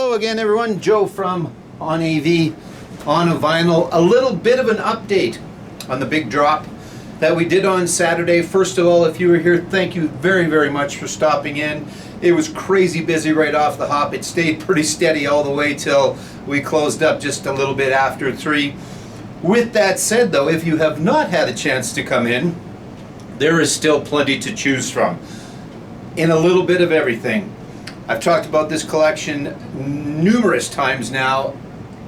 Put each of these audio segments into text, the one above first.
Hello again, everyone. Joe from On AV, On a Vinyl. A little bit of an update on the big drop that we did on Saturday. First of all, if you were here, thank you very, very much for stopping in. It was crazy busy right off the hop. It stayed pretty steady all the way till we closed up just a little bit after 3. With that said, though, if you have not had a chance to come in, there is still plenty to choose from in a little bit of everything. I've talked about this collection numerous times now,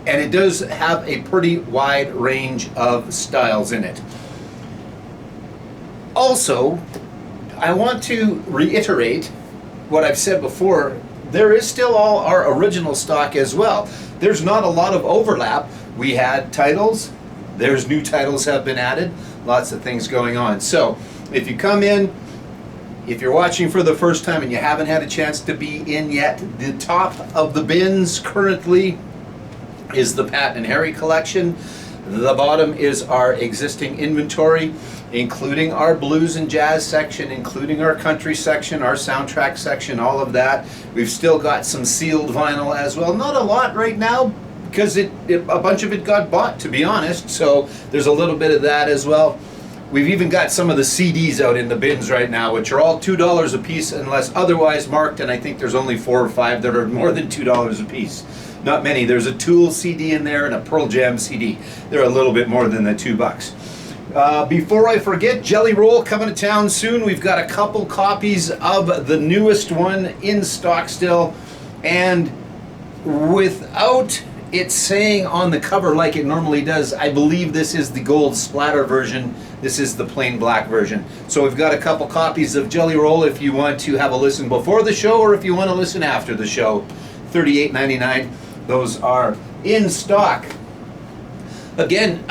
and it does have a pretty wide range of styles in it. Also, I want to reiterate what I've said before. There is still all our original stock as well. There's not a lot of overlap. We had titles, there's new titles have been added, lots of things going on. So if you come in, if you're watching for the first time and you haven't had a chance to be in yet, the top of the bins currently is the Pat and Harry collection. The bottom is our existing inventory, including our blues and jazz section, including our country section, our soundtrack section, all of that. We've still got some sealed vinyl as well. Not a lot right now because a bunch of it got bought, to be honest. So there's a little bit of that as well. We've even got some of the CDs out in the bins right now, which are all $2 a piece unless otherwise marked, and I think there's only 4 or 5 that are more than $2 a piece. Not many. There's a Tool CD in there and a Pearl Jam CD. They're a little bit more than the $2. Before I forget, Jelly Roll coming to town soon. We've got a couple copies of the newest one in stock still, and without it saying on the cover like it normally does, I believe this is the gold splatter version. This is the plain black version. So we've got a couple copies of Jelly Roll if you want to have a listen before the show or if you want to listen after the show. $38.99. Those are in stock. Again,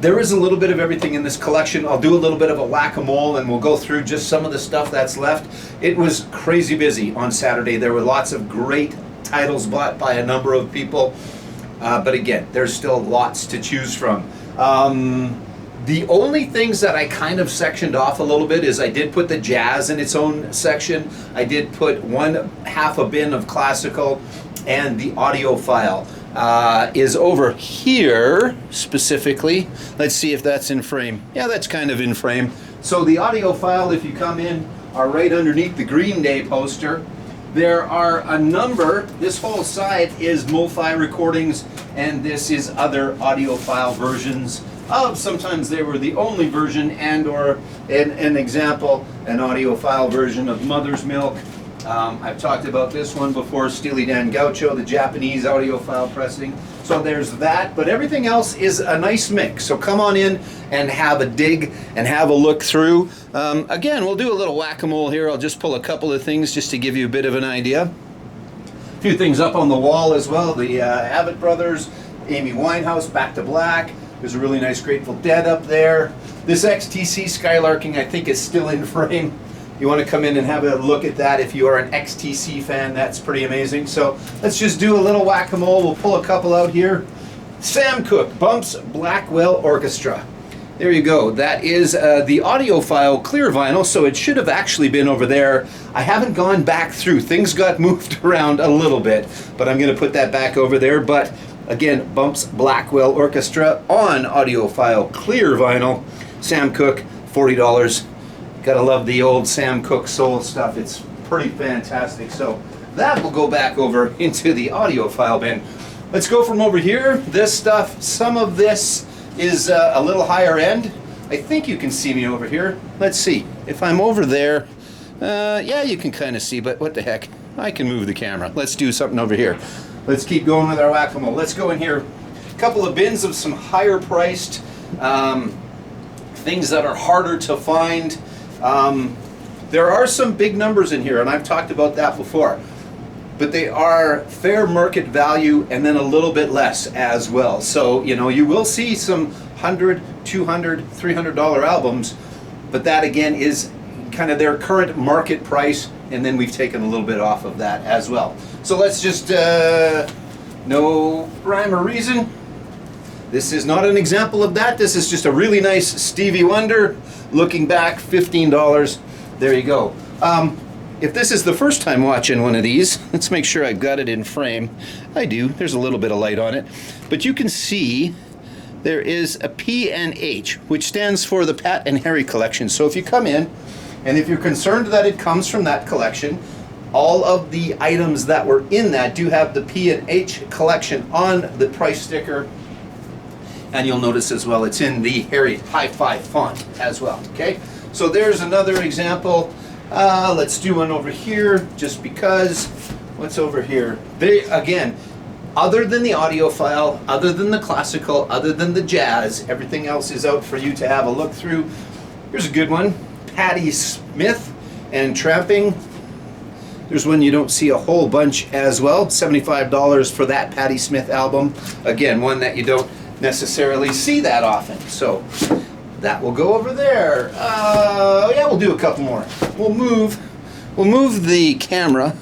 there is a little bit of everything in this collection. I'll do a little bit of a whack-a-mole and we'll go through just some of the stuff that's left. It was crazy busy on Saturday. There were lots of great titles bought by a number of people. But again, there's still lots to choose from. The only things that I kind of sectioned off a little bit is I did put the jazz in its own section. I did put half a bin of classical, and the audiophile is over here specifically. Let's see if that's in frame. Yeah, that's kind of in frame. So the audiophile, if you come in, are right underneath the Green Day poster. There are a number. This whole side is MoFi recordings, and this is other audiophile versions of, sometimes they were the only version, and or an example, an audiophile version of Mother's Milk. I've talked about this one before, Steely Dan Gaucho, the Japanese audiophile pressing. So there's that, but everything else is a nice mix. So come on in and have a dig and have a look through. Again, we'll do a little whack-a-mole here. I'll just pull a couple of things just to give you a bit of an idea. A few things up on the wall as well. The Avett Brothers, Amy Winehouse, Back to Black. There's a really nice Grateful Dead up there. This XTC Skylarking, I think, is still in frame. You want to come in and have a look at that if you are an XTC fan. That's pretty amazing. So let's just do a little whack-a-mole. We'll pull a couple out here. Sam Cooke, Bumps Blackwell Orchestra. There you go. That is the audiophile clear vinyl, so it should have actually been over there. I haven't gone back through. Things got moved around a little bit, but I'm going to put that back over there. But again, Bumps Blackwell Orchestra on audiophile clear vinyl. Sam Cooke, $40. Gotta love the old Sam Cooke soul stuff. It's pretty fantastic. So that will go back over into the audiophile bin. Let's go from over here. This stuff, some of this is a little higher end. I think you can see me over here. Let's see. If I'm over there, yeah, you can kind of see, but what the heck? I can move the camera. Let's do something over here. Let's keep going with our whack-a-mole. Let's go in here. A couple of bins of some higher priced things that are harder to find. There are some big numbers in here, and I've talked about that before, but they are fair market value and then a little bit less as well. So, you know, you will see some $100, $200, $300 albums, but that again is kind of their current market price, and then we've taken a little bit off of that as well. So let's just, no rhyme or reason. This is not an example of that. This is just a really nice Stevie Wonder. Looking back, $15. There you go. if this is the first time watching one of these, let's make sure I've got it in frame. I do. There's a little bit of light on it. But you can see there is a P&H, which stands for the Pat and Harry collection. So if you come in, and if you're concerned that it comes from that collection, all of the items that were in that do have the P&H collection on the price sticker. And you'll notice as well, it's in the Harry Hi-Fi font as well, okay? So there's another example. Let's do one over here, just because. What's over here? Again, other than the audiophile, other than the classical, other than the jazz, everything else is out for you to have a look through. Here's a good one, Patti Smith and Tramping. There's one you don't see a whole bunch as well, $75 for that Patti Smith album. Again, one that you don't necessarily see that often. So that will go over there. Yeah, we'll do a couple more. We'll move the camera.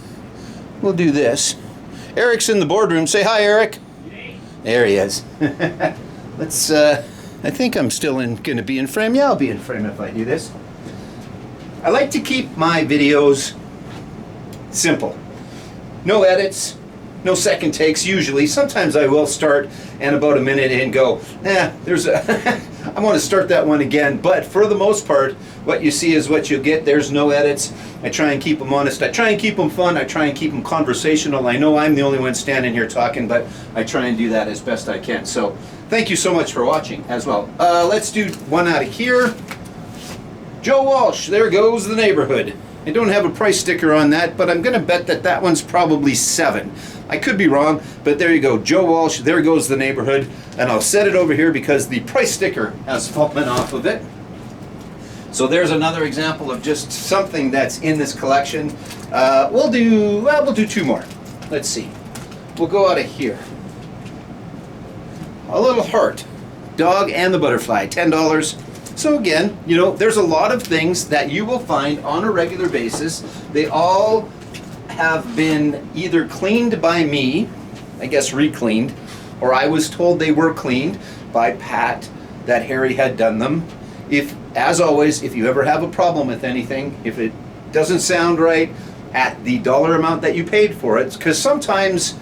We'll do this. Eric's in the boardroom. Say hi, Eric. There he is. Let's, I think I'm still going to be in frame. Yeah, I'll be in frame if I do this. I like to keep my videos simple. No edits, no second takes usually. Sometimes I will start and about a minute in go, there's a, I want to start that one again. But for the most part, what you see is what you get. There's no edits. I try and keep them honest. I try and keep them fun. I try and keep them conversational. I know I'm the only one standing here talking, but I try and do that as best I can. So thank you so much for watching as well. Let's do one out of here. Joe Walsh, There Goes the Neighborhood. I don't have a price sticker on that, but I'm going to bet that that one's probably $7. I could be wrong, but there you go. Joe Walsh, There Goes the Neighborhood. And I'll set it over here because the price sticker has fallen off of it. So there's another example of just something that's in this collection. We'll do two more. Let's see. We'll go out of here. A Little Heart, Dog and the Butterfly, $10. So again, you know, there's a lot of things that you will find on a regular basis. They all have been either cleaned by me, I guess re-cleaned, or I was told they were cleaned by Pat, that Harry had done them. If, as always, if you ever have a problem with anything, if it doesn't sound right at the dollar amount that you paid for it, because sometimes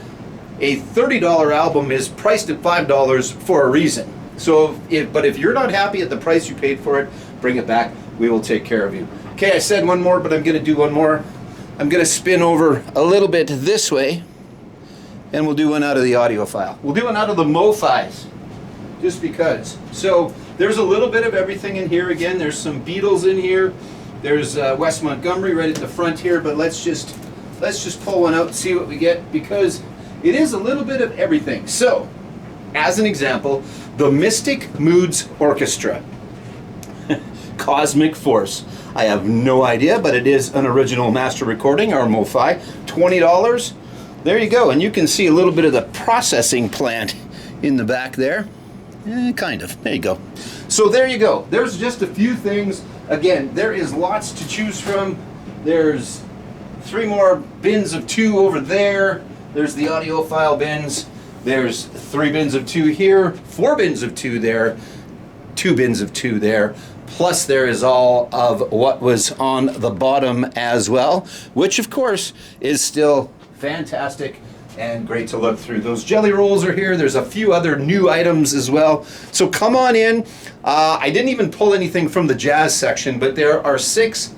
a $30 album is priced at $5 for a reason. So, but if you're not happy at the price you paid for it, bring it back. We will take care of you. Okay, I said one more, but I'm going to do one more. I'm going to spin over a little bit this way, and we'll do one out of the audiophile. We'll do one out of the MoFis, just because. So there's a little bit of everything in here. Again, there's some Beatles in here. There's Wes Montgomery right at the front here. But let's just pull one out and see what we get, because it is a little bit of everything. So, as an example, the Mystic Moods Orchestra, Cosmic Force. I have no idea, but it is an original master recording, or MoFi, $20. There you go, and you can see a little bit of the processing plant in the back there. Kind of. There you go. So there you go. There's just a few things. Again, there is lots to choose from. There's 3 more bins of 2 over there. There's the audiophile bins. There's 3 bins of 2 here, 4 bins of 2 there, 2 bins of 2 there. Plus there is all of what was on the bottom as well, which of course is still fantastic and great to look through. Those jelly rolls are here. There's a few other new items as well. So come on in. I didn't even pull anything from the jazz section, but there are 6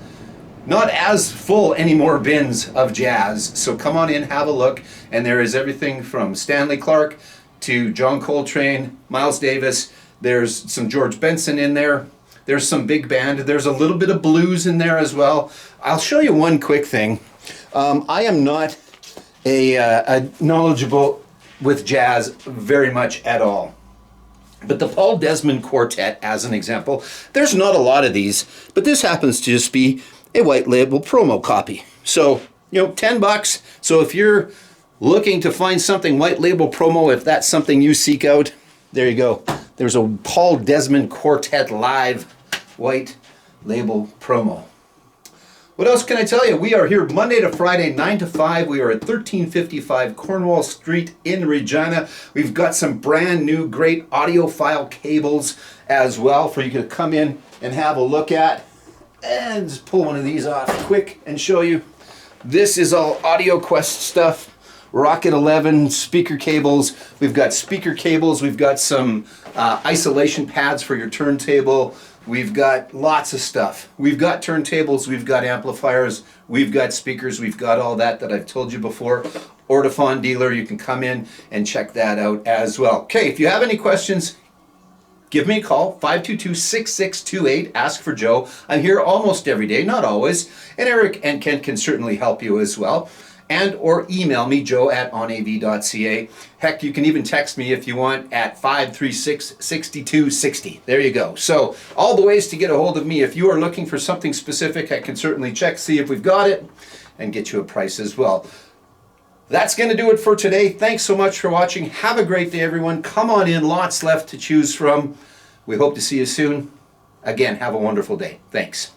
not as full anymore bins of jazz. So come on in, have a look. And there is everything from Stanley Clarke to John Coltrane, Miles Davis. There's some George Benson in there. There's some big band. There's a little bit of blues in there as well. I'll show you one quick thing. I am not a knowledgeable with jazz very much at all. But the Paul Desmond Quartet, as an example, there's not a lot of these, but this happens to just be a white label promo copy. So, you know, $10. So if you're looking to find something white label promo, if that's something you seek out, there you go. There's a Paul Desmond Quartet live white label promo. What else can I tell you? We are here Monday to Friday, 9 to 5. We are at 1355 Cornwall Street in Regina. We've got some brand new great audiophile cables as well for you to come in and have a look at. And just pull one of these off quick and show you. This is all AudioQuest stuff. Rocket 11 speaker cables. We've got speaker cables. We've got some isolation pads for your turntable. We've got lots of stuff. We've got turntables. We've got amplifiers. We've got speakers. We've got all that I've told you before. Ortofon dealer. You can come in and check that out as well. Okay, if you have any questions, give me a call, 522-6628. Ask for Joe. I'm here almost every day, not always. And Eric and Ken can certainly help you as well. And or email me, joe@onav.ca. Heck, you can even text me if you want at 536-6260. There you go. So all the ways to get a hold of me. If you are looking for something specific, I can certainly check, see if we've got it, and get you a price as well. That's going to do it for today. Thanks so much for watching. Have a great day, everyone. Come on in. Lots left to choose from. We hope to see you soon. Again, have a wonderful day. Thanks.